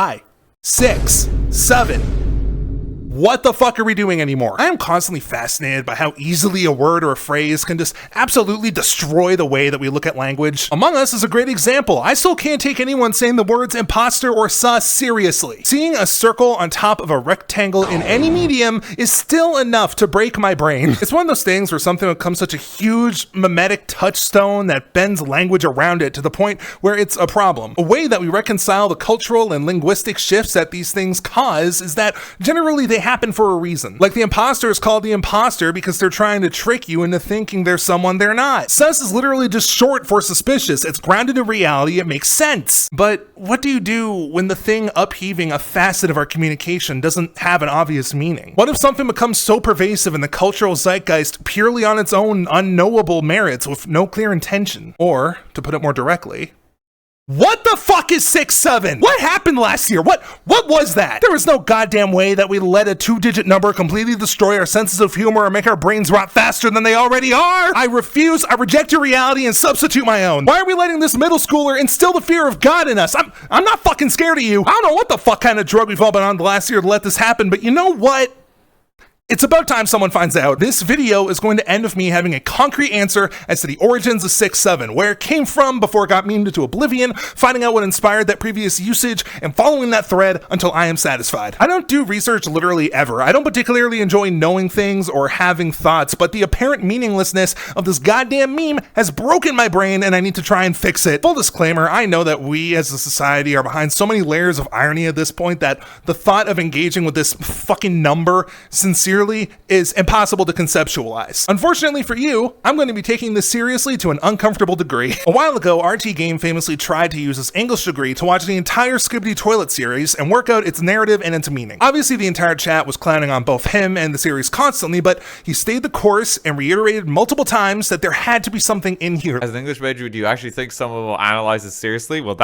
Hi. 6, 7. What the fuck are we doing anymore? I am constantly fascinated by how easily a word or a phrase can just absolutely destroy the way that we look at language. Among Us is a great example. I still can't take anyone saying the words imposter or sus seriously. Seeing a circle on top of a rectangle in any medium is still enough to break my brain. It's one of those things where something becomes such a huge mimetic touchstone that bends language around it to the point where it's a problem. A way that we reconcile the cultural and linguistic shifts that these things cause is that generally they happen for a reason. Like the imposter is called the imposter because they're trying to trick you into thinking they're someone they're not. Sus is literally just short for suspicious. It's grounded in reality. It makes sense. But what do you do when the thing upheaving a facet of our communication doesn't have an obvious meaning? What if something becomes so pervasive in the cultural zeitgeist purely on its own unknowable merits with no clear intention? Or, to put it more directly, what the fuck is 6-7? What happened last year? What was that? There was no goddamn way that we let a 2-digit number completely destroy our senses of humor or make our brains rot faster than they already are. I refuse. I reject your reality and substitute my own. Why are we letting this middle schooler instill the fear of God in us? I'm not fucking scared of you. I don't know what the fuck kind of drug we've all been on the last year to let this happen, but you know what? It's about time someone finds out. This video is going to end with me having a concrete answer as to the origins of 6-7, where it came from before it got memed into oblivion, finding out what inspired that previous usage, and following that thread until I am satisfied. I don't do research literally ever. I don't particularly enjoy knowing things or having thoughts, but the apparent meaninglessness of this goddamn meme has broken my brain and I need to try and fix it. Full disclaimer, I know that we as a society are behind so many layers of irony at this point that the thought of engaging with this fucking number sincerely is impossible to conceptualize. Unfortunately for you, I'm going to be taking this seriously to an uncomfortable degree. A while ago, RT Game famously tried to use his English degree to watch the entire Skibidi Toilet series and work out its narrative and its meaning. Obviously, the entire chat was clowning on both him and the series constantly, but he stayed the course and reiterated multiple times that there had to be something in here. As an English major, do you actually think someone will analyze it seriously? Well,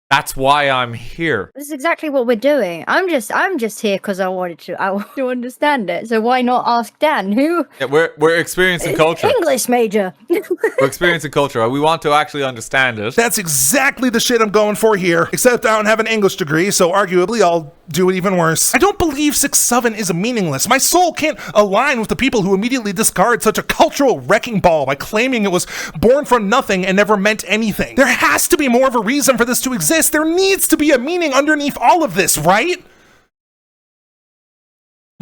that's why I'm here. This is exactly what we're doing. I'm just here because I want to understand it. So why not ask Dan, who? Yeah, we're experiencing culture. English major. We're experiencing culture. We want to actually understand it. That's exactly the shit I'm going for here. Except I don't have an English degree, so arguably I'll do it even worse. I don't believe 6-7 is meaningless. My soul can't align with the people who immediately discard such a cultural wrecking ball by claiming it was born from nothing and never meant anything. There has to be more of a reason for this to exist. There needs to be a meaning underneath all of this, right?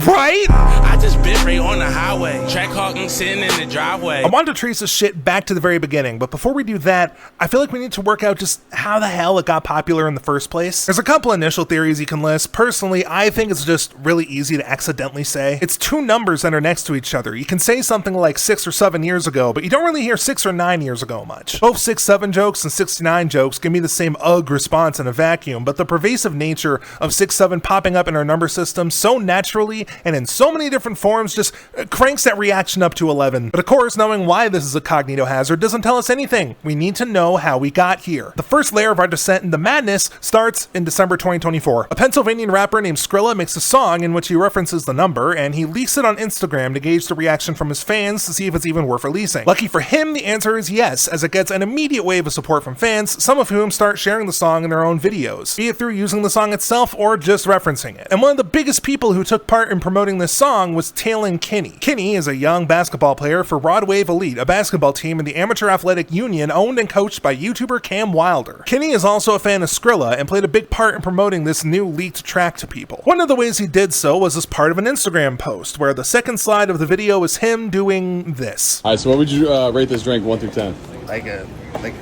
Right? I just bit right on the highway. Track hawking sitting in the driveway. I wanted to trace this shit back to the very beginning, but before we do that, I feel like we need to work out just how the hell it got popular in the first place. There's a couple initial theories you can list. Personally, I think it's just really easy to accidentally say. It's two numbers that are next to each other. You can say something like 6 or 7 years ago, but you don't really hear 6 or 9 years ago much. Both 6-7 jokes and 69 jokes give me the same ugh response in a vacuum, but the pervasive nature of 6-7 popping up in our number system so naturally and in so many different forms just cranks that reaction up to 11. But of course, knowing why this is a cognito hazard doesn't tell us anything. We need to know how we got here. The first layer of our descent into madness starts in December 2024. A Pennsylvanian rapper named Skrilla makes a song in which he references the number, and he leaks it on Instagram to gauge the reaction from his fans to see if it's even worth releasing. Lucky for him, the answer is yes, as it gets an immediate wave of support from fans, some of whom start sharing the song in their own videos, be it through using the song itself or just referencing it. And one of the biggest people who took part in promoting this song was Taylin Kinney. Kinney is a young basketball player for Rod Wave Elite, a basketball team in the Amateur Athletic Union owned and coached by YouTuber Cam Wilder. Kinney is also a fan of Skrilla and played a big part in promoting this new leaked track to people. One of the ways he did so was as part of an Instagram post, where the second slide of the video is him doing this. Alright, so what would you rate this drink 1 through 10? Like a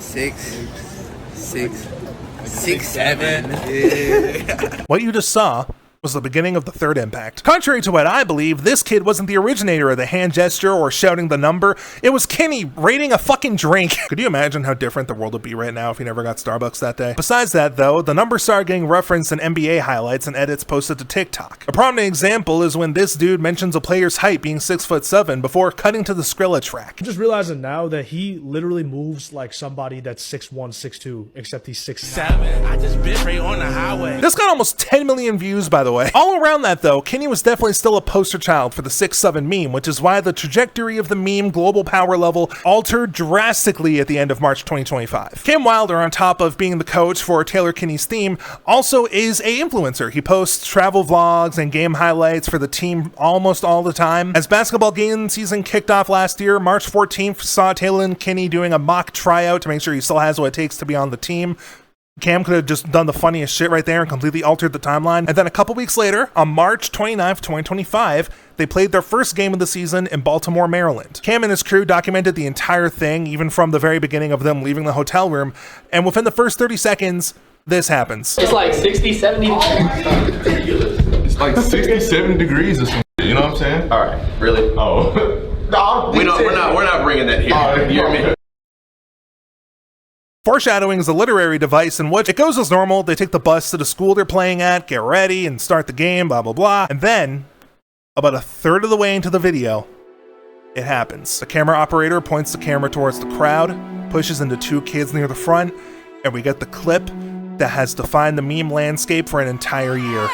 6, 7. Yeah. What you just saw was the beginning of the third impact. Contrary to what I believe, this kid wasn't the originator of the hand gesture or shouting the number. It was Kinney rating a fucking drink. Could you imagine how different the world would be right now if he never got Starbucks that day? Besides that though, the number started getting referenced in NBA highlights and edits posted to TikTok. A prominent example is when this dude mentions a player's height being 6'7" before cutting to the Skrilla track. I'm just realizing now that he literally moves like somebody that's 6'1", 6'2", except he's 6'7". I just bit right on the highway. This got almost 10 million views, by the the way. All around that, though, Kenny was definitely still a poster child for the 6'7" meme, which is why the trajectory of the meme global power level altered drastically at the end of March 2025. Cam Wilder, on top of being the coach for Taylor Kinney's theme, also is a influencer. He posts travel vlogs and game highlights for the team almost all the time. As basketball game season kicked off last year, March 14th saw Taylor Kinney doing a mock tryout to make sure he still has what it takes to be on the team. Cam could have just done the funniest shit right there and completely altered the timeline. And then a couple weeks later, on March 29th, 2025, they played their first game of the season in Baltimore, Maryland. Cam and his crew documented the entire thing, even from the very beginning of them leaving the hotel room. And within the first 30 seconds, this happens. It's like 60, 70. It's like 67 degrees or something. You know what I'm saying? All right, really? Oh. No, We're not bringing that here. You hear me? Foreshadowing is a literary device in which it goes as normal. They take the bus to the school they're playing at, get ready, and start the game, blah, blah, blah. And then, about a third of the way into the video, it happens. The camera operator points the camera towards the crowd, pushes into two kids near the front, and we get the clip that has defined the meme landscape for an entire year.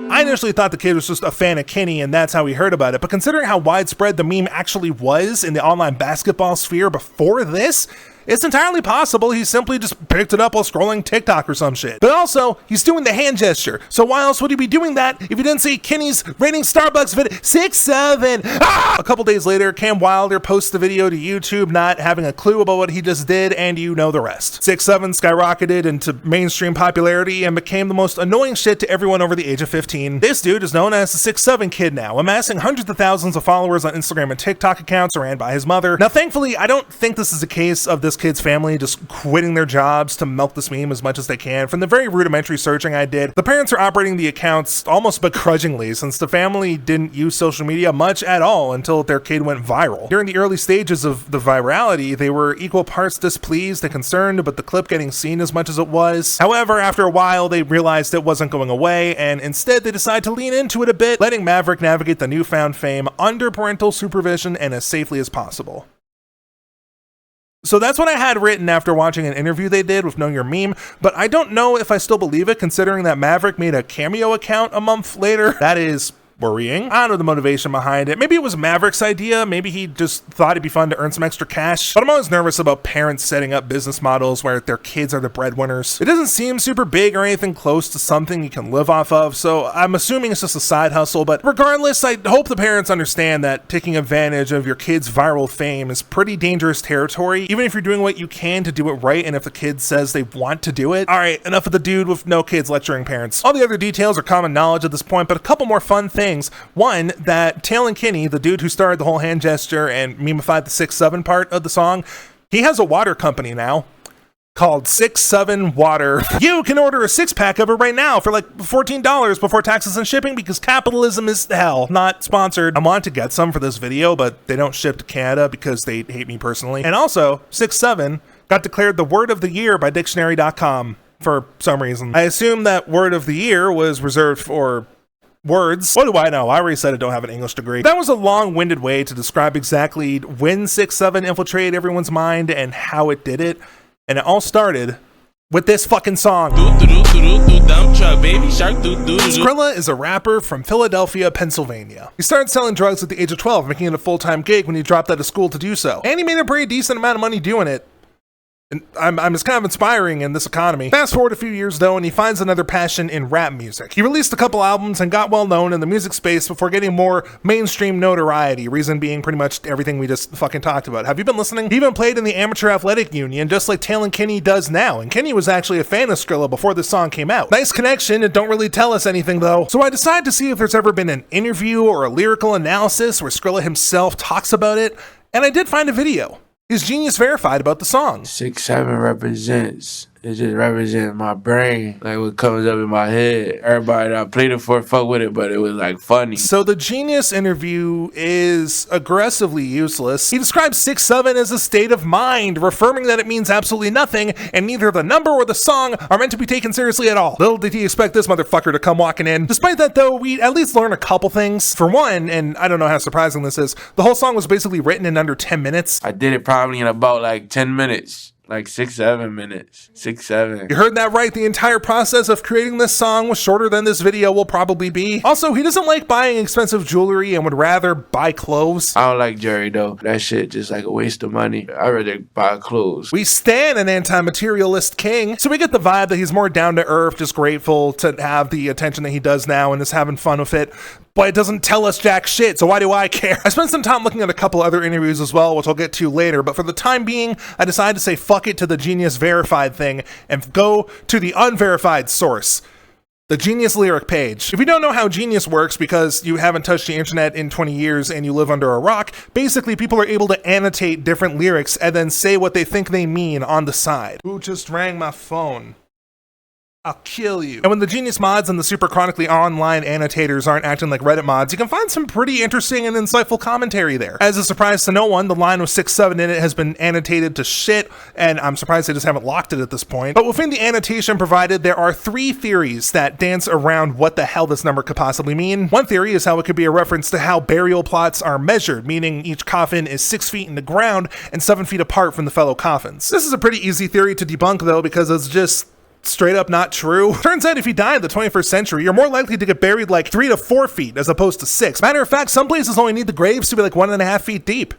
I initially thought the kid was just a fan of Kenny and that's how he heard about it, but considering how widespread the meme actually was in the online basketball sphere before this, it's entirely possible he simply just picked it up while scrolling TikTok or some shit. But also, he's doing the hand gesture, so why else would he be doing that if you didn't see Kenny's rating Starbucks video 6'7"? Ah! A couple days later, Cam Wilder posts the video to YouTube, not having a clue about what he just did, and you know the rest. 6'7" skyrocketed into mainstream popularity and became the most annoying shit to everyone over the age of 15. This dude is known as the 6'7" kid now, amassing hundreds of thousands of followers on Instagram and TikTok accounts ran by his mother. Now, thankfully, I don't think this is a case of this kid's family just quitting their jobs to milk this meme as much as they can. From the very rudimentary searching I did, the parents are operating the accounts almost begrudgingly since the family didn't use social media much at all until their kid went viral. During the early stages of the virality, they were equal parts displeased and concerned about the clip getting seen as much as it was. However, after a while, they realized it wasn't going away, and instead they decided to lean into it a bit, letting Maverick navigate the newfound fame under parental supervision and as safely as possible. So that's what I had written after watching an interview they did with Know Your Meme, but I don't know if I still believe it considering that Maverick made a Cameo account a month later. That is worrying. I don't know the motivation behind it. Maybe it was Maverick's idea. Maybe he just thought it'd be fun to earn some extra cash. But I'm always nervous about parents setting up business models where their kids are the breadwinners. It doesn't seem super big or anything close to something you can live off of, so I'm assuming it's just a side hustle. But regardless, I hope the parents understand that taking advantage of your kid's viral fame is pretty dangerous territory, even if you're doing what you can to do it right and if the kid says they want to do it. Alright, enough of the dude with no kids lecturing parents. All the other details are common knowledge at this point, but a couple more fun things. One, that Taylor Kinney, the dude who started the whole hand gesture and memeified the 6'7" part of the song, he has a water company now called 6'7" Water. You can order a 6-pack of it right now for like $14 before taxes and shipping because capitalism is hell. Not sponsored. I wanted to get some for this video, but they don't ship to Canada because they hate me personally. And also, 6'7" got declared the word of the year by dictionary.com for some reason. I assume that word of the year was reserved for words. What do I know? I already said I don't have an English degree. That was a long-winded way to describe exactly when 6'7" infiltrated everyone's mind and how it did it. And it all started with this fucking song. Skrilla is a rapper from Philadelphia, Pennsylvania. He started selling drugs at the age of 12, making it a full-time gig when he dropped out of school to do so. And he made a pretty decent amount of money doing it. And it's kind of inspiring in this economy. Fast forward a few years though, and he finds another passion in rap music. He released a couple albums and got well known in the music space before getting more mainstream notoriety, reason being pretty much everything we just fucking talked about. Have you been listening? He even played in the Amateur Athletic Union, just like Taylor Kinney does now, and Kenny was actually a fan of Skrilla before this song came out. Nice connection, it don't really tell us anything though. So I decided to see if there's ever been an interview or a lyrical analysis where Skrilla himself talks about it, and I did find a video. Is Genius verified about the song. 6'7" represents, it just represents my brain, like what comes up in my head. Everybody that I played it for fuck with it, but it was like funny. So the Genius interview is aggressively useless. He describes 6'7" as a state of mind, affirming that it means absolutely nothing, and neither the number or the song are meant to be taken seriously at all. Little did he expect this motherfucker to come walking in. Despite that though, we at least learn a couple things. For one, and I don't know how surprising this is, the whole song was basically written in under 10 minutes. I did it probably in about like 10 minutes. Like 6-7 minutes. 6-7. You heard that right. The entire process of creating this song was shorter than this video will probably be. Also, he doesn't like buying expensive jewelry and would rather buy clothes. I don't like Jerry though. That shit just like a waste of money. I'd rather buy clothes. We stan an anti-materialist king, so we get the vibe that he's more down to earth, just grateful to have the attention that he does now and is having fun with it. But it doesn't tell us jack shit, so why do I care? I spent some time looking at a couple other interviews as well, which I'll get to later, but for the time being, I decided to say fuck it to the Genius verified thing and go to the unverified source. The Genius lyric page. If you don't know how Genius works because you haven't touched the internet in 20 years and you live under a rock, basically people are able to annotate different lyrics and then say what they think they mean on the side. Who just rang my phone? I'll kill you. And when the Genius mods and the super chronically online annotators aren't acting like Reddit mods, you can find some pretty interesting and insightful commentary there. As a surprise to no one, the line with 6-7 in it has been annotated to shit, and I'm surprised they just haven't locked it at this point. But within the annotation provided, there are 3 theories that dance around what the hell this number could possibly mean. One theory is how it could be a reference to how burial plots are measured, meaning each coffin is 6 feet in the ground and 7 feet apart from the fellow coffins. This is a pretty easy theory to debunk though, because it's just straight up not true. Turns out if you die in the 21st century, you're more likely to get buried like 3 to 4 feet as opposed to 6. Matter of fact, some places only need the graves to be like 1.5 feet deep.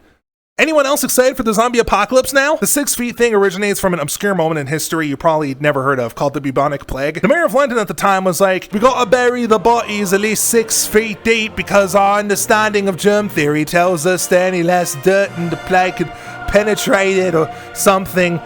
Anyone else excited for the zombie apocalypse now? The 6 feet thing originates from an obscure moment in history you probably never heard of called the bubonic plague. The mayor of London at the time was like, we gotta bury the bodies at least 6 feet deep because our understanding of germ theory tells us that any less dirt and the plague could penetrate it or something.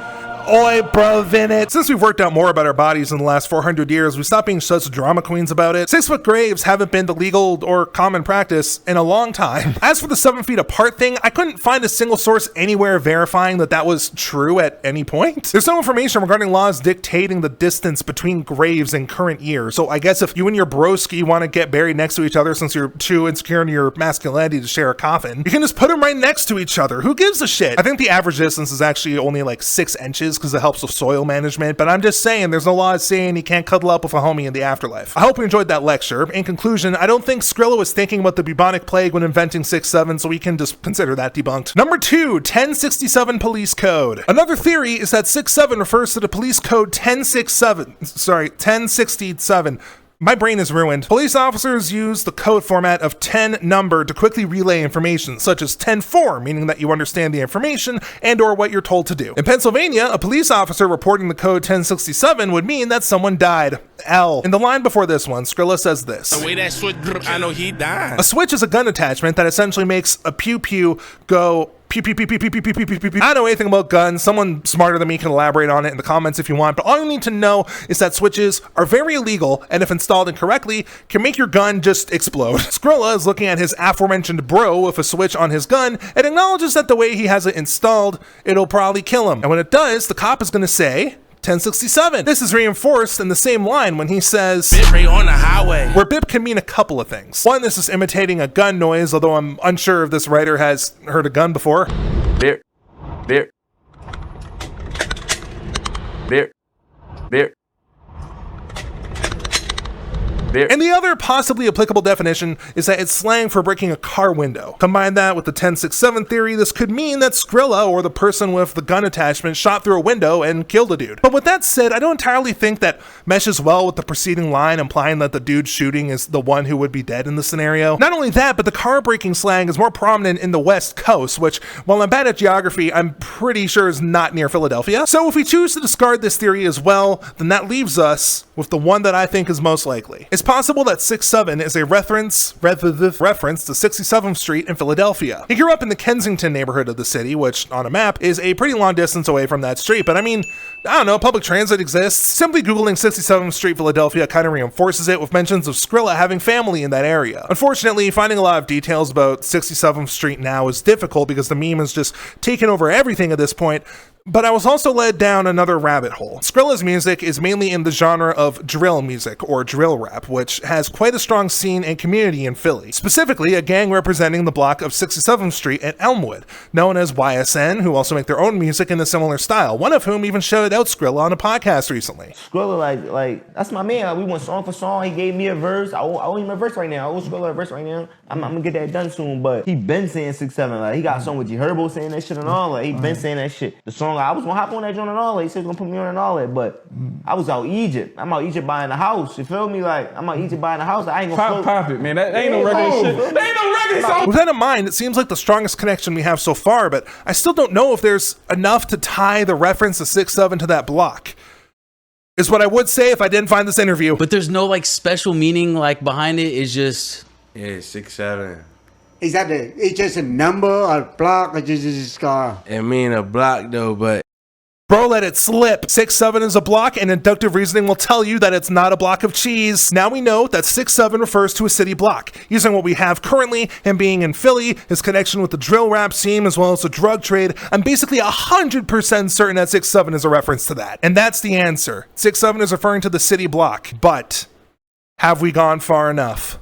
Oi, bruv, in it. Since we've worked out more about our bodies in the last 400 years, we stopped being such drama queens about it. 6-foot graves haven't been the legal or common practice in a long time. As for the 7 feet apart thing, I couldn't find a single source anywhere verifying that that was true at any point. There's no information regarding laws dictating the distance between graves in current year, so I guess if you and your broski want to get buried next to each other since you're too insecure in your masculinity to share a coffin, you can just put them right next to each other. Who gives a shit? I think the average distance is actually only like 6 inches because it helps with soil management, but I'm just saying there's no law saying you can't cuddle up with a homie in the afterlife. I hope you enjoyed that lecture. In conclusion, I don't think Skrilla was thinking about the bubonic plague when inventing 6-7, so we can just consider that debunked. Number 2, 1067 police code. Another theory is that 6-7 refers to the police code 1067. My brain is ruined. Police officers use the code format of 10 number to quickly relay information, such as 10-4, meaning that you understand the information and or what you're told to do. In Pennsylvania, a police officer reporting the code 1067 would mean that someone died. L. In the line before this one, Skrilla says this. The way that switch, I know he died. A switch is a gun attachment that essentially makes a pew-pew go pew, pew, pew, pew, pew, pew, pew, pew, pew, pew. I don't know anything about guns. Someone smarter than me can elaborate on it in the comments if you want, but all you need to know is that switches are very illegal and if installed incorrectly, can make your gun just explode. Skrilla is looking at his aforementioned bro with a switch on his gun and acknowledges that the way he has it installed, it'll probably kill him. And when it does, the cop is going to say 1067. This is reinforced in the same line when he says Bit Ray on the highway. where bip can mean a couple of things. One, this is imitating a gun noise, although I'm unsure if this writer has heard a gun before. Beer. Beer. Beer. Beer. And the other possibly applicable definition is that it's slang for breaking a car window. Combine that with the 1067 theory, this could mean that Skrilla, or the person with the gun attachment, shot through a window and killed a dude. But with that said, I don't entirely think that meshes well with the preceding line implying that the dude shooting is the one who would be dead in the scenario. Not only that, but the car breaking slang is more prominent in the West Coast, which, while I'm bad at geography, I'm pretty sure is not near Philadelphia. So if we choose to discard this theory as well, then that leaves us with the one that I think is most likely. It's possible that 6-7 is a reference to 67th Street in Philadelphia. He grew up in the Kensington neighborhood of the city, which on a map is a pretty long distance away from that street, but I mean, I don't know, public transit exists. Simply Googling 67th Street Philadelphia kind of reinforces it with mentions of Skrilla having family in that area. Unfortunately, finding a lot of details about 67th Street now is difficult because the meme has just taken over everything at this point. But I was also led down another rabbit hole. Skrilla's music is mainly in the genre of drill music, or drill rap, which has quite a strong scene and community in Philly. Specifically, a gang representing the block of 67th Street and Elmwood, known as YSN, who also make their own music in a similar style, one of whom even shouted out Skrilla on a podcast recently. Skrilla, like that's my man. We went song for song. He gave me a verse. I owe him a verse right now. I owe Skrilla a verse right now. I'm gonna get that done soon, but he been saying 6'7". Like he got a song with G Herbo saying that shit and all. Like he been saying that shit. The song I was gonna hop on that joint and all. Like, he said he gonna put me on and all that, but I was out Egypt. I'm out Egypt buying a house. You feel me? Like I'm out Egypt buying a house. I ain't gonna Pop it, man. That ain't no regular shit. That ain't no regular song. With that in mind, it seems like the strongest connection we have so far, but I still don't know if there's enough to tie the reference to 6'7" to that block. Is what I would say if I didn't find this interview. But there's no like special meaning like behind it. It's just 6'7". Is that it's just a number or a block or just a scar? It mean a block though, but Bro, let it slip. 6'7" is a block, and inductive reasoning will tell you that it's not a block of cheese. Now we know that 6'7" refers to a city block. Using what we have currently, him being in Philly, his connection with the drill rap scene, as well as the drug trade, I'm basically 100% certain that 6'7" is a reference to that. And that's the answer. 6'7" is referring to the city block. But have we gone far enough?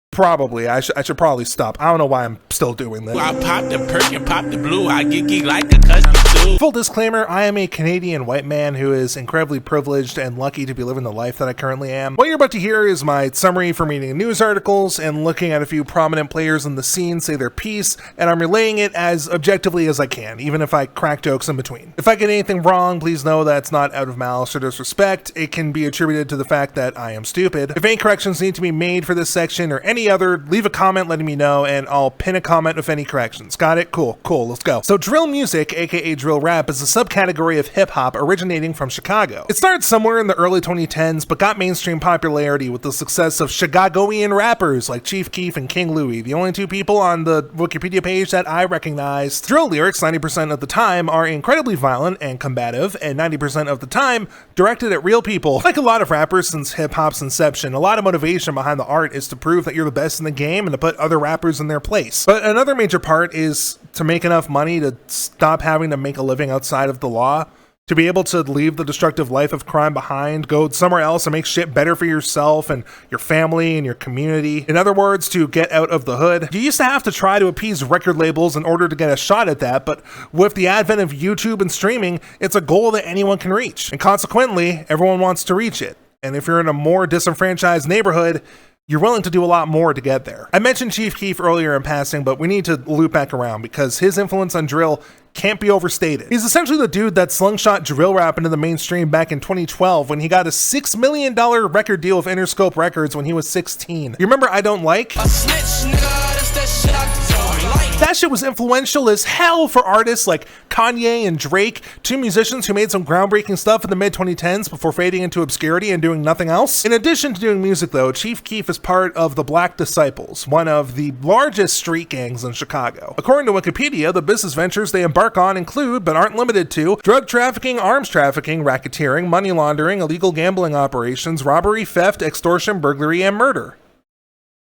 Probably. I should probably stop. I don't know why I'm still doing this. I pop the perk and pop the blue. I get geek like a custom dude. Full disclaimer, I am a Canadian white man who is incredibly privileged and lucky to be living the life that I currently am. What you're about to hear is my summary from reading news articles and looking at a few prominent players in the scene say their piece, and I'm relaying it as objectively as I can, even if I crack jokes in between. If I get anything wrong, please know that's not out of malice or disrespect. It can be attributed to the fact that I am stupid. If any corrections need to be made for this section or any other, leave a comment letting me know, and I'll pin a comment with any corrections. Got it? Cool, let's go. So drill music, aka drill rap, is a subcategory of hip-hop originating from Chicago. It started somewhere in the early 2010s, but got mainstream popularity with the success of Chicagoan rappers like Chief Keef and King Louie, the only two people on the Wikipedia page that I recognize. Drill lyrics, 90% of the time, are incredibly violent and combative, and 90% of the time, directed at real people. Like a lot of rappers since hip-hop's inception, a lot of motivation behind the art is to prove that you're the best in the game and to put other rappers in their place. But another major part is to make enough money to stop having to make a living outside of the law, to be able to leave the destructive life of crime behind, go somewhere else and make shit better for yourself and your family and your community. In other words, to get out of the hood. You used to have to try to appease record labels in order to get a shot at that, but with the advent of YouTube and streaming, it's a goal that anyone can reach. And consequently, everyone wants to reach it. And if you're in a more disenfranchised neighborhood, you're willing to do a lot more to get there. I mentioned Chief Keef earlier in passing, but we need to loop back around because his influence on drill can't be overstated. He's essentially the dude that slingshot drill rap into the mainstream back in 2012 when he got a $6 million record deal with Interscope Records when he was 16. You remember I Don't Like? A snitch, nigga, that's that shit I don't like. That shit was influential as hell for artists like Kanye and Drake, two musicians who made some groundbreaking stuff in the mid-2010s before fading into obscurity and doing nothing else. In addition to doing music though, Chief Keef is part of the Black Disciples, one of the largest street gangs in Chicago. According to Wikipedia, the business ventures they embark on include, but aren't limited to, drug trafficking, arms trafficking, racketeering, money laundering, illegal gambling operations, robbery, theft, extortion, burglary, and murder.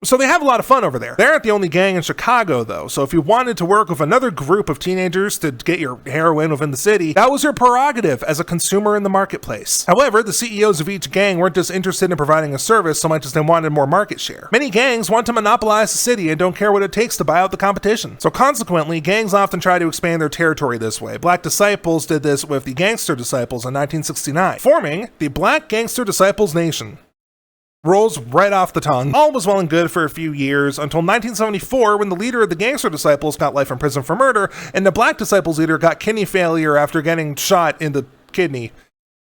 So they have a lot of fun over there. They aren't the only gang in Chicago though, so if you wanted to work with another group of teenagers to get your heroin within the city, that was your prerogative as a consumer in the marketplace. However, the CEOs of each gang weren't just interested in providing a service so much as they wanted more market share. Many gangs want to monopolize the city and don't care what it takes to buy out the competition. So consequently, gangs often try to expand their territory this way. Black Disciples did this with the Gangster Disciples in 1969, forming the Black Gangster Disciples Nation. Rolls right off the tongue. All was well and good for a few years until 1974 when the leader of the Gangster Disciples got life in prison for murder and the Black Disciples leader got kidney failure after getting shot in the kidney.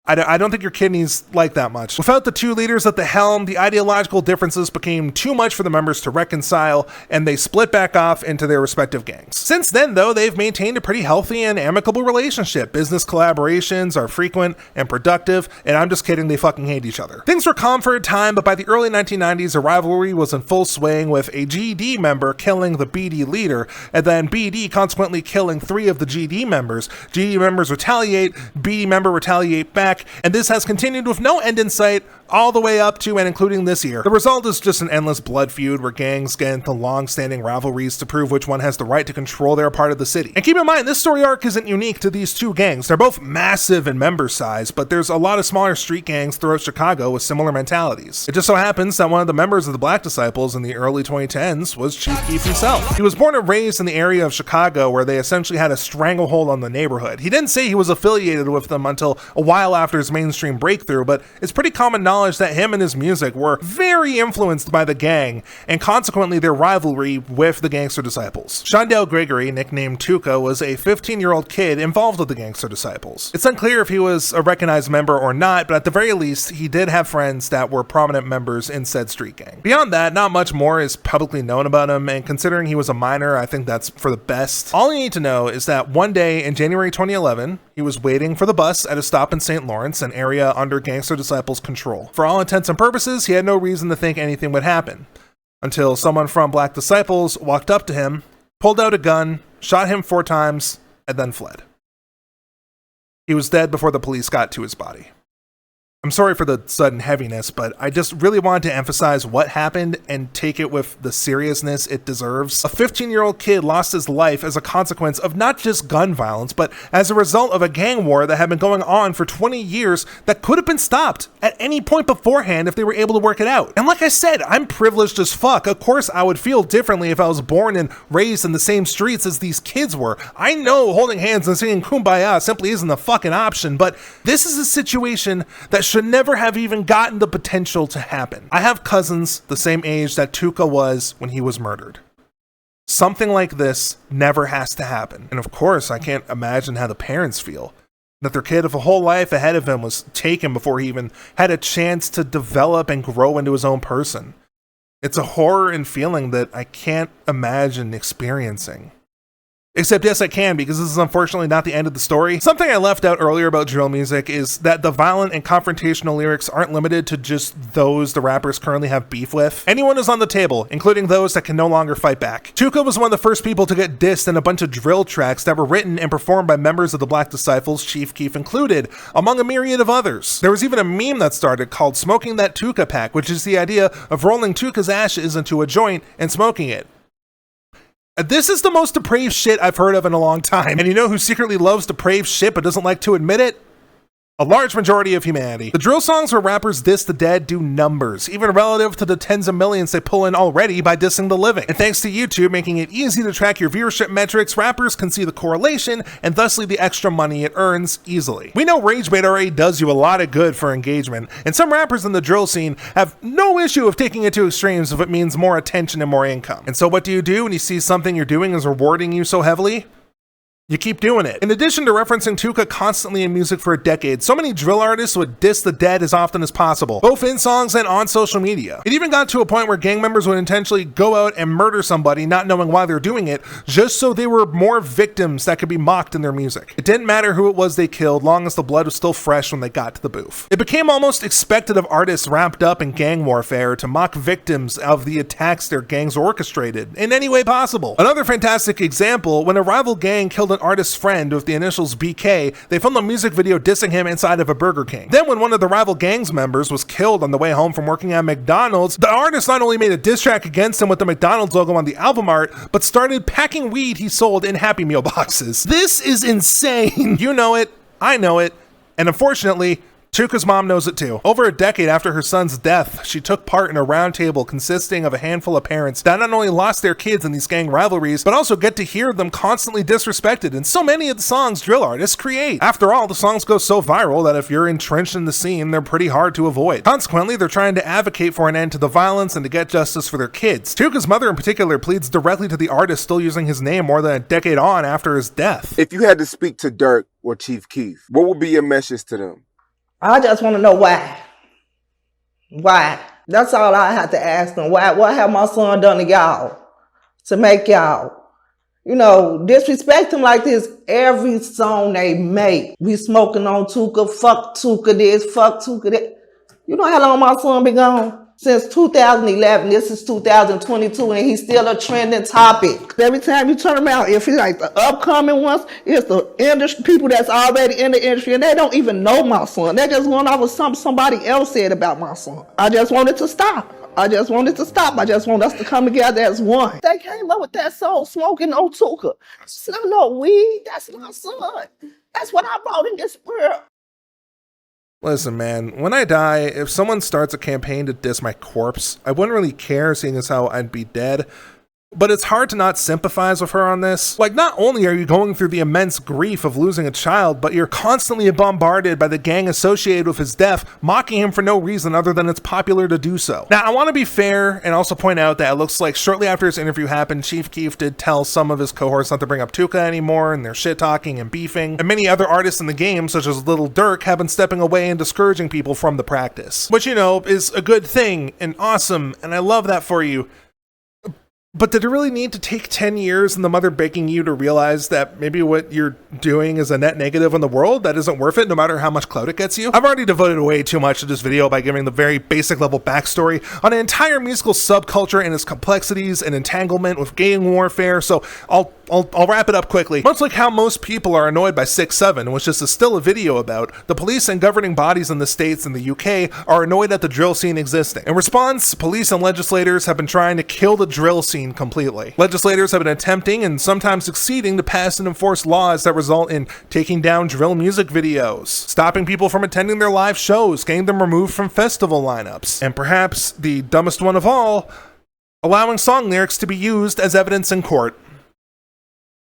I don't think your kidneys like that much. Without the two leaders at the helm, the ideological differences became too much for the members to reconcile, and they split back off into their respective gangs. Since then, though, they've maintained a pretty healthy and amicable relationship. Business collaborations are frequent and productive, and I'm just kidding, they fucking hate each other. Things were calm for a time, but by the early 1990s, a rivalry was in full swing with a GD member killing the BD leader, and then BD consequently killing 3 of the GD members. GD members retaliate, BD member retaliate back, and this has continued with no end in sight all the way up to and including this year. The result is just an endless blood feud where gangs get into long-standing rivalries to prove which one has the right to control their part of the city. And keep in mind, this story arc isn't unique to these two gangs. They're both massive in member size, but there's a lot of smaller street gangs throughout Chicago with similar mentalities. It just so happens that one of the members of the Black Disciples in the early 2010s was Chief Keef himself. He was born and raised in the area of Chicago where they essentially had a stranglehold on the neighborhood. He didn't say he was affiliated with them until a while after his mainstream breakthrough, but it's pretty common knowledge that him and his music were very influenced by the gang, and consequently their rivalry with the Gangster Disciples. Shondell Gregory, nicknamed Tuka, was a 15-year-old kid involved with the Gangster Disciples. It's unclear if he was a recognized member or not, but at the very least, he did have friends that were prominent members in said street gang. Beyond that, not much more is publicly known about him, and considering he was a minor, I think that's for the best. All you need to know is that one day in January 2011, he was waiting for the bus at a stop in St. Lawrence, an area under Gangster Disciples' control. For all intents and purposes, he had no reason to think anything would happen, until someone from Black Disciples walked up to him, pulled out a gun, shot him 4 times, and then fled. He was dead before the police got to his body. I'm sorry for the sudden heaviness, but I just really wanted to emphasize what happened and take it with the seriousness it deserves. A 15-year-old kid lost his life as a consequence of not just gun violence, but as a result of a gang war that had been going on for 20 years that could have been stopped at any point beforehand if they were able to work it out. And like I said, I'm privileged as fuck. Of course, I would feel differently if I was born and raised in the same streets as these kids were. I know holding hands and singing Kumbaya simply isn't a fucking option, but this is a situation that should never have even gotten the potential to happen. I have cousins the same age that Tuka was when he was murdered. Something like this never has to happen. And of course, I can't imagine how the parents feel. That their kid of a whole life ahead of him was taken before he even had a chance to develop and grow into his own person. It's a horror and feeling that I can't imagine experiencing. Except yes, I can, because this is unfortunately not the end of the story. Something I left out earlier about drill music is that the violent and confrontational lyrics aren't limited to just those the rappers currently have beef with. Anyone is on the table, including those that can no longer fight back. Tuka was one of the first people to get dissed in a bunch of drill tracks that were written and performed by members of the Black Disciples, Chief Keef included, among a myriad of others. There was even a meme that started called Smoking That Tuka Pack, which is the idea of rolling Tuka's ashes into a joint and smoking it. This is the most depraved shit I've heard of in a long time. And you know who secretly loves depraved shit but doesn't like to admit it? A large majority of humanity. The drill songs where rappers diss the dead do numbers, even relative to the tens of millions they pull in already by dissing the living. And thanks to YouTube making it easy to track your viewership metrics, rappers can see the correlation and thusly the extra money it earns easily. We know rage bait already does you a lot of good for engagement, and some rappers in the drill scene have no issue of taking it to extremes if it means more attention and more income. And so what do you do when you see something you're doing is rewarding you so heavily? You keep doing it. In addition to referencing Tuka constantly in music for a decade, so many drill artists would diss the dead as often as possible, both in songs and on social media. It even got to a point where gang members would intentionally go out and murder somebody not knowing why they're doing it, just so they were more victims that could be mocked in their music. It didn't matter who it was they killed, long as the blood was still fresh when they got to the booth. It became almost expected of artists wrapped up in gang warfare to mock victims of the attacks their gangs orchestrated in any way possible. Another fantastic example, when a rival gang killed an artist's friend with the initials BK, they filmed a music video dissing him inside of a Burger King. Then when one of the rival gang's members was killed on the way home from working at McDonald's, the artist not only made a diss track against him with the McDonald's logo on the album art, but started packing weed he sold in Happy Meal boxes. This is insane. You know it, I know it, and unfortunately, Tuka's mom knows it too. Over a decade after her son's death, she took part in a roundtable consisting of a handful of parents that not only lost their kids in these gang rivalries, but also get to hear them constantly disrespected in so many of the songs drill artists create. After all, the songs go so viral that if you're entrenched in the scene, they're pretty hard to avoid. Consequently, they're trying to advocate for an end to the violence and to get justice for their kids. Tuka's mother in particular pleads directly to the artist still using his name more than a decade on after his death. If you had to speak to Dirk or Chief Keef, what would be your message to them? I just want to know why. Why? That's all I have to ask them. Why? What have my son done to y'all to make y'all, disrespect him like this? Every song they make, we smoking on Tuka, fuck Tuka this, fuck Tuka that. You know how long my son been gone? Since 2011, this is 2022, and he's still a trending topic. Every time you turn around, if it's like the upcoming ones, it's the industry, people that's already in the industry, and they don't even know my son. They just went off with something somebody else said about my son. I just wanted to stop. I just want us to come together as one. They came up with that song, Smoking on Tuka. It's not no weed, that's my son. That's what I brought in this world. Listen, man, when I die, if someone starts a campaign to diss my corpse, I wouldn't really care, seeing as how I'd be dead. But it's hard to not sympathize with her on this. Like, not only are you going through the immense grief of losing a child, but you're constantly bombarded by the gang associated with his death, mocking him for no reason other than it's popular to do so. Now, I want to be fair and also point out that it looks like shortly after his interview happened, Chief Keef did tell some of his cohorts not to bring up Tuka anymore, and they're shit-talking and beefing. And many other artists in the game, such as Lil Durk, have been stepping away and discouraging people from the practice. Which, you know, is a good thing and awesome, and I love that for you. But did it really need to take 10 years and the mother begging you to realize that maybe what you're doing is a net negative on the world that isn't worth it no matter how much clout it gets you? I've already devoted way too much to this video by giving the very basic level backstory on an entire musical subculture and its complexities and entanglement with gang warfare, so I'll wrap it up quickly. Much like how most people are annoyed by 6-7, which this is still a video about, the police and governing bodies in the States and the UK are annoyed at the drill scene existing. In response, police and legislators have been trying to kill the drill scene completely. Legislators have been attempting and sometimes succeeding to pass and enforce laws that result in taking down drill music videos, stopping people from attending their live shows, getting them removed from festival lineups, and perhaps the dumbest one of all, allowing song lyrics to be used as evidence in court.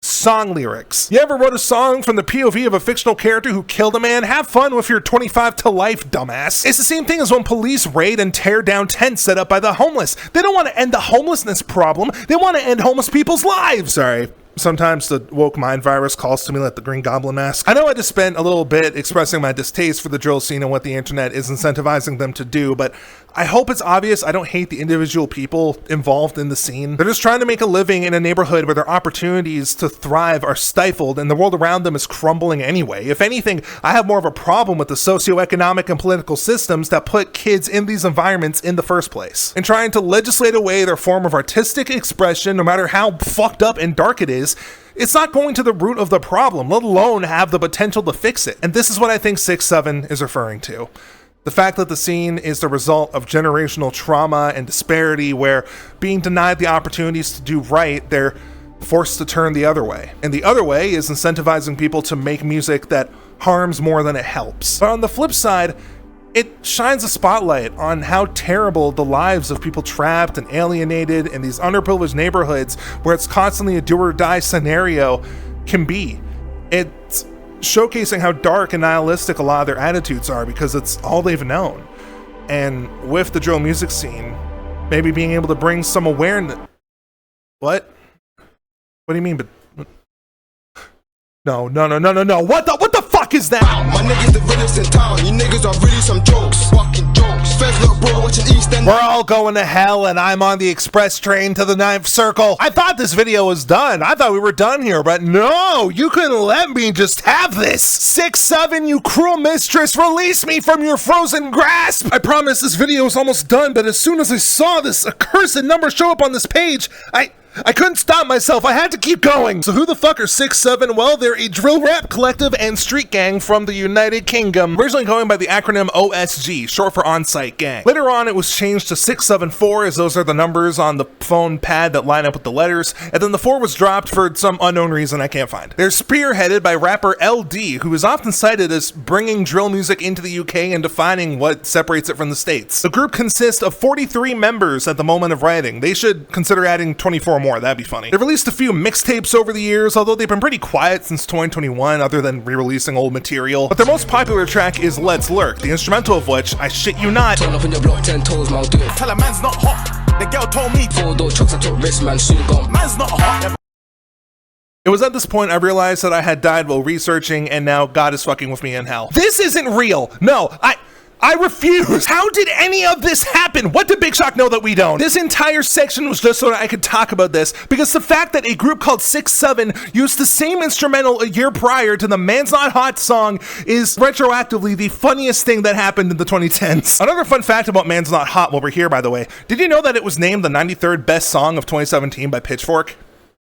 Song lyrics. You ever wrote a song from the POV of a fictional character who killed a man? Have fun with your 25 to life, dumbass. It's the same thing as when police raid and tear down tents set up by the homeless. They don't want to end the homelessness problem. They want to end homeless people's lives. Sorry. Sometimes the woke mind virus calls to me like the Green Goblin mask. I know I just spent a little bit expressing my distaste for the drill scene and what the internet is incentivizing them to do, but I hope it's obvious I don't hate the individual people involved in the scene. They're just trying to make a living in a neighborhood where their opportunities to thrive are stifled and the world around them is crumbling anyway. If anything, I have more of a problem with the socioeconomic and political systems that put kids in these environments in the first place. And trying to legislate away their form of artistic expression, no matter how fucked up and dark it is, it's not going to the root of the problem, let alone have the potential to fix it. And this is what I think 6-7 is referring to. The fact that the scene is the result of generational trauma and disparity where being denied the opportunities to do right, they're forced to turn the other way. And the other way is incentivizing people to make music that harms more than it helps. But on the flip side, it shines a spotlight on how terrible the lives of people trapped and alienated in these underprivileged neighborhoods where it's constantly a do or die scenario can be. It's showcasing how dark and nihilistic a lot of their attitudes are because it's all they've known. And with the drill music scene, maybe being able to bring some awareness. What? What do you mean? But no. What the fuck is that? My niggas the realest in town. You niggas are really some jokes. Fucking jokes. Feds look bro watching East End. We're all going to hell and I'm on the express train to the 9th circle. I thought this video was done. I thought we were done here, but no, you couldn't let me just have this. 6-7, you cruel mistress, release me from your frozen grasp. I promise this video is almost done, but as soon as I saw this accursed number show up on this page, I couldn't stop myself. I had to keep going. So who the fuck are 6-7? Well, they're a drill rap collective and street gang from the United Kingdom, originally going by the acronym OSG, short for On-Site Gang. Later on, it was changed to 674, as those are the numbers on the phone pad that line up with the letters, and then the 4 was dropped for some unknown reason I can't find. They're spearheaded by rapper LD, who is often cited as bringing drill music into the UK and defining what separates it from the States. The group consists of 43 members at the moment of writing. They should consider adding 24 more, that'd be funny. They've released a few mixtapes over the years, although they've been pretty quiet since 2021 other than re-releasing old material. But their most popular track is Let's Lurk, the instrumental of which, I shit you not, Turn up in your block 10 toes, man, do it. Tell a man's not hot. The girl told me 4 door chucks, I took wrist, man, soon gone. Man's not hot. It was at this point I realized that I had died while researching and now God is fucking with me in hell. This isn't real. No, I refuse. How did any of this happen? What did Big Shock know that we don't? This entire section was just so that I could talk about this because the fact that a group called 6-7 used the same instrumental a year prior to the Man's Not Hot song is retroactively the funniest thing that happened in the 2010s. Another fun fact about Man's Not Hot while we're here, by the way, did you know that it was named the 93rd best song of 2017 by Pitchfork?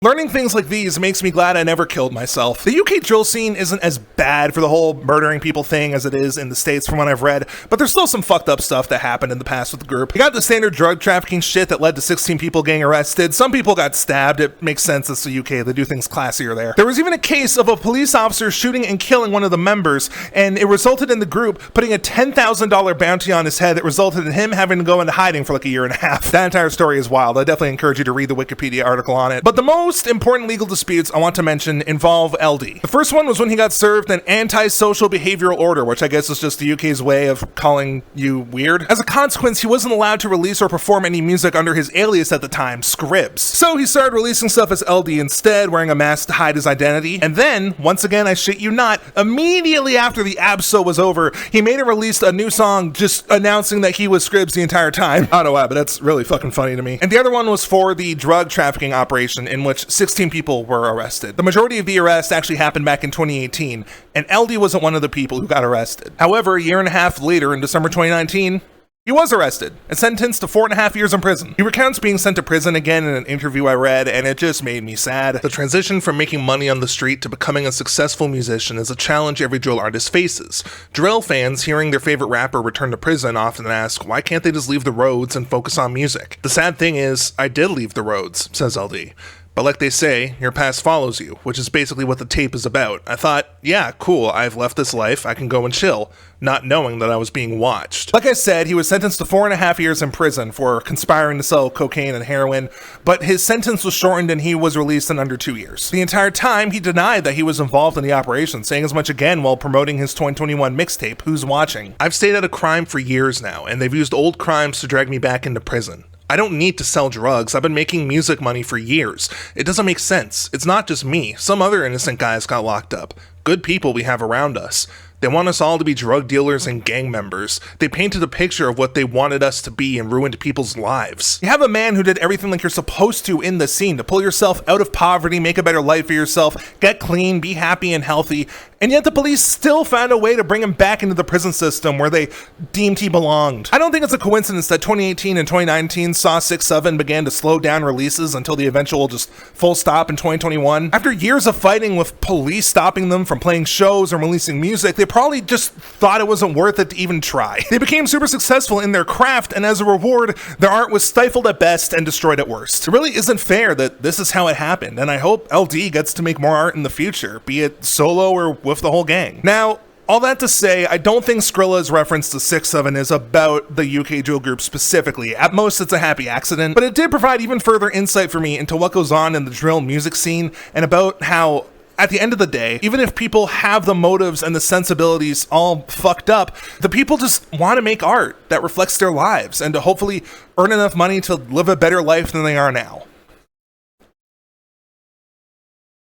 Learning things like these makes me glad I never killed myself. The UK drill scene isn't as bad for the whole murdering people thing as it is in the States from what I've read, but there's still some fucked up stuff that happened in the past with the group. You got the standard drug trafficking shit that led to 16 people getting arrested. Some people got stabbed. It makes sense, it's the UK, they do things classier there. There was even a case of a police officer shooting and killing one of the members, and it resulted in the group putting a $10,000 bounty on his head that resulted in him having to go into hiding for like a year and a half. That entire story is wild. I definitely encourage you to read the Wikipedia article on it. But the most important legal disputes I want to mention involve LD. The first one was when he got served an antisocial behavioral order, which I guess is just the UK's way of calling you weird. As a consequence, he wasn't allowed to release or perform any music under his alias at the time, Scribs. So he started releasing stuff as LD instead, wearing a mask to hide his identity. And then, once again, I shit you not, immediately after the ABSO was over, he made and released a new song just announcing that he was Scribs the entire time. I don't know why, but that's really fucking funny to me. And the other one was for the drug trafficking operation in which 16 people were arrested. The majority of the arrests actually happened back in 2018, and LD wasn't one of the people who got arrested. However, a year and a half later, in December 2019, he was arrested and sentenced to 4.5 years in prison. He recounts being sent to prison again in an interview I read, and it just made me sad. The transition from making money on the street to becoming a successful musician is a challenge every drill artist faces. Drill fans, hearing their favorite rapper return to prison, often ask, why can't they just leave the roads and focus on music? The sad thing is, I did leave the roads, says LD. But like they say, your past follows you, which is basically what the tape is about. I thought, yeah, cool, I've left this life, I can go and chill, not knowing that I was being watched. Like I said, he was sentenced to 4.5 years in prison for conspiring to sell cocaine and heroin, but his sentence was shortened and he was released in under 2 years. The entire time, he denied that he was involved in the operation, saying as much again while promoting his 2021 mixtape, Who's Watching? I've stayed out of crime for years now, and they've used old crimes to drag me back into prison. I don't need to sell drugs. I've been making music money for years. It doesn't make sense. It's not just me. Some other innocent guys got locked up. Good people we have around us. They want us all to be drug dealers and gang members. They painted a picture of what they wanted us to be and ruined people's lives. You have a man who did everything like you're supposed to in the scene to pull yourself out of poverty, make a better life for yourself, get clean, be happy and healthy, and yet the police still found a way to bring him back into the prison system where they deemed he belonged. I don't think it's a coincidence that 2018 and 2019 saw 6-7 began to slow down releases until the eventual just full stop in 2021. After years of fighting with police stopping them from playing shows or releasing music, they probably just thought it wasn't worth it to even try. They became super successful in their craft, and as a reward, their art was stifled at best and destroyed at worst. It really isn't fair that this is how it happened, and I hope LD gets to make more art in the future, be it solo or with the whole gang. Now, all that to say, I don't think Skrilla's reference to 6-7 is about the UK drill group specifically. At most, it's a happy accident, but it did provide even further insight for me into what goes on in the drill music scene and about how at the end of the day, even if people have the motives and the sensibilities all fucked up, the people just want to make art that reflects their lives and to hopefully earn enough money to live a better life than they are now.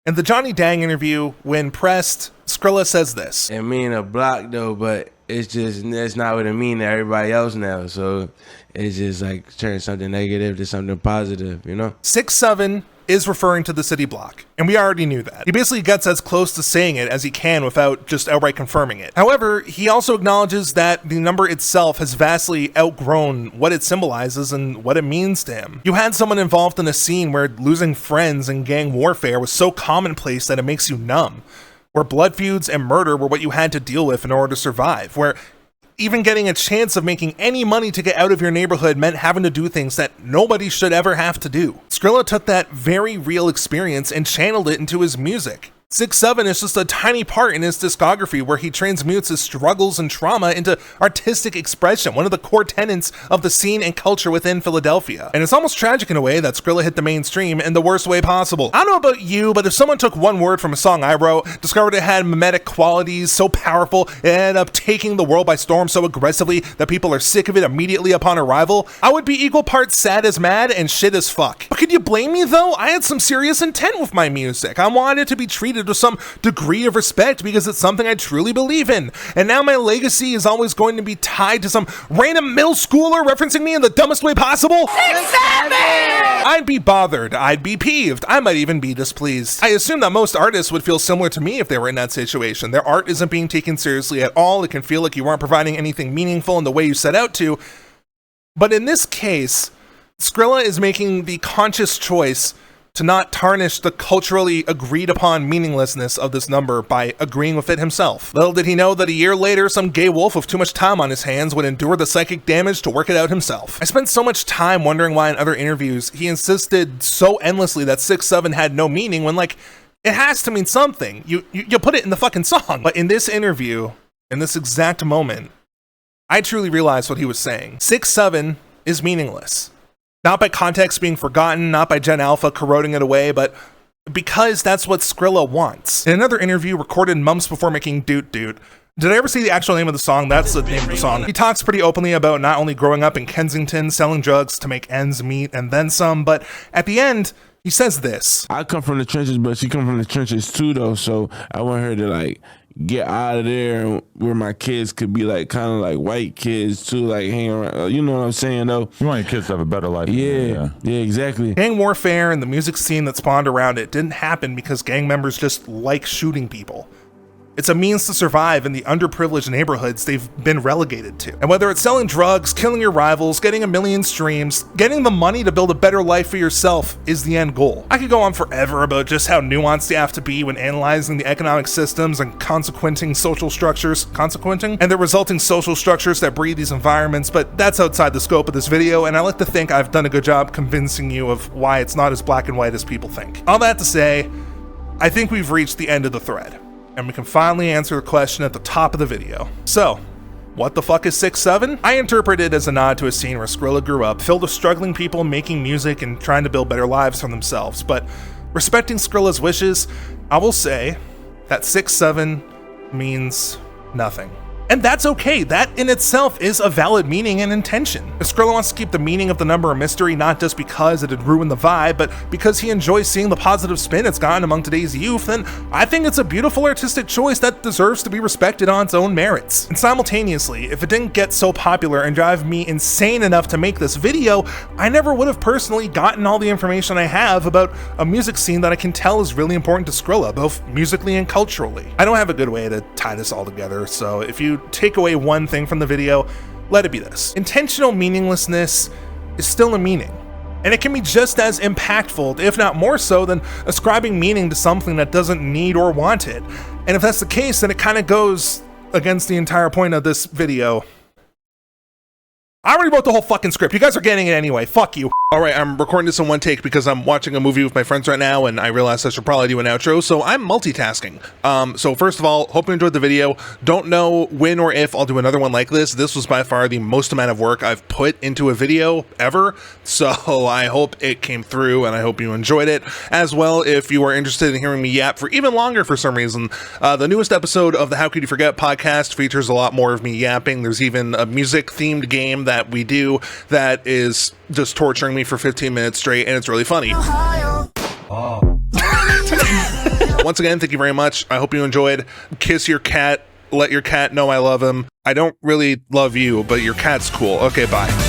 In the Johnny Dang interview, when pressed, Skrilla says this. It mean a block though, but it's not what it mean to everybody else now. So it's just like turning something negative to something positive, you know? 6-7 is referring to the city block, and we already knew that. He basically gets as close to saying it as he can without just outright confirming it. However, he also acknowledges that the number itself has vastly outgrown what it symbolizes and what it means to him. You had someone involved in a scene where losing friends and gang warfare was so commonplace that it makes you numb, where blood feuds and murder were what you had to deal with in order to survive, where even getting a chance of making any money to get out of your neighborhood meant having to do things that nobody should ever have to do. Skrilla took that very real experience and channeled it into his music. 6-7 is just a tiny part in his discography where he transmutes his struggles and trauma into artistic expression, one of the core tenets of the scene and culture within Philadelphia. And it's almost tragic in a way that Skrilla hit the mainstream in the worst way possible. I don't know about you, but if someone took one word from a song I wrote, discovered it had mimetic qualities so powerful, it ended up taking the world by storm so aggressively that people are sick of it immediately upon arrival, I would be equal parts sad as mad and shit as fuck. But could you blame me though? I had some serious intent with my music. I wanted it to be treated with some degree of respect because it's something I truly believe in. And now my legacy is always going to be tied to some random middle schooler referencing me in the dumbest way possible? 6-7! I'd be bothered. I'd be peeved. I might even be displeased. I assume that most artists would feel similar to me if they were in that situation. Their art isn't being taken seriously at all. It can feel like you aren't providing anything meaningful in the way you set out to. But in this case, Skrilla is making the conscious choice to not tarnish the culturally agreed upon meaninglessness of this number by agreeing with it himself. Little did he know that a year later, some gay wolf with too much time on his hands would endure the psychic damage to work it out himself. I spent so much time wondering why in other interviews he insisted so endlessly that 6'7" had no meaning when, like, it has to mean something. You put it in the fucking song. But in this interview, in this exact moment, I truly realized what he was saying. 6'7" is meaningless. Not by context being forgotten, not by Gen Alpha corroding it away, but because that's what Skrilla wants. In another interview recorded months before making Doot Doot, did I ever see the actual name of the song? That's the name of the song. He talks pretty openly about not only growing up in Kensington, selling drugs to make ends meet and then some, but at the end, he says this. I come from the trenches, but she come from the trenches too, though, so I want her to, like, get out of there where my kids could be like kind of like white kids too, like hang around. You know what I'm saying though? You want your kids to have a better life. Yeah, exactly. Gang warfare and the music scene that spawned around it didn't happen because gang members just like shooting people. It's a means to survive in the underprivileged neighborhoods they've been relegated to. And whether it's selling drugs, killing your rivals, getting 1 million streams, getting the money to build a better life for yourself is the end goal. I could go on forever about just how nuanced you have to be when analyzing the economic systems and consequenting social structures, and the resulting social structures that breed these environments, but that's outside the scope of this video, and I like to think I've done a good job convincing you of why it's not as black and white as people think. All that to say, I think we've reached the end of the thread, and we can finally answer the question at the top of the video. So, what the fuck is 6'7"? I interpret it as a nod to a scene where Skrilla grew up, filled with struggling people making music and trying to build better lives for themselves, but respecting Skrilla's wishes, I will say that 6'7" means nothing. And that's okay, that in itself is a valid meaning and intention. If Skrilla wants to keep the meaning of the number a mystery, not just because it had ruined the vibe, but because he enjoys seeing the positive spin it's gotten among today's youth, then I think it's a beautiful artistic choice that deserves to be respected on its own merits. And simultaneously, if it didn't get so popular and drive me insane enough to make this video, I never would have personally gotten all the information I have about a music scene that I can tell is really important to Skrilla, both musically and culturally. I don't have a good way to tie this all together, so if you take away one thing from the video, let it be this. Intentional meaninglessness is still a meaning, and it can be just as impactful, if not more so, than ascribing meaning to something that doesn't need or want it. And if that's the case, then it kind of goes against the entire point of this video. I already wrote the whole fucking script. You guys are getting it anyway. Fuck you. All right, I'm recording this in one take because I'm watching a movie with my friends right now, and I realized I should probably do an outro, so I'm multitasking. So first of all, hope you enjoyed the video. Don't know when or if I'll do another one like this. This was by far the most amount of work I've put into a video ever, so I hope it came through, and I hope you enjoyed it. As well, if you are interested in hearing me yap for even longer for some reason, the newest episode of the How Could You Forget podcast features a lot more of me yapping. There's even a music-themed game that we do that is just torturing me for 15 minutes straight, and it's really funny. Once again, thank you very much. I hope you enjoyed. Kiss your cat. Let your cat know I love him. I don't really love you, but your cat's cool. Okay, bye.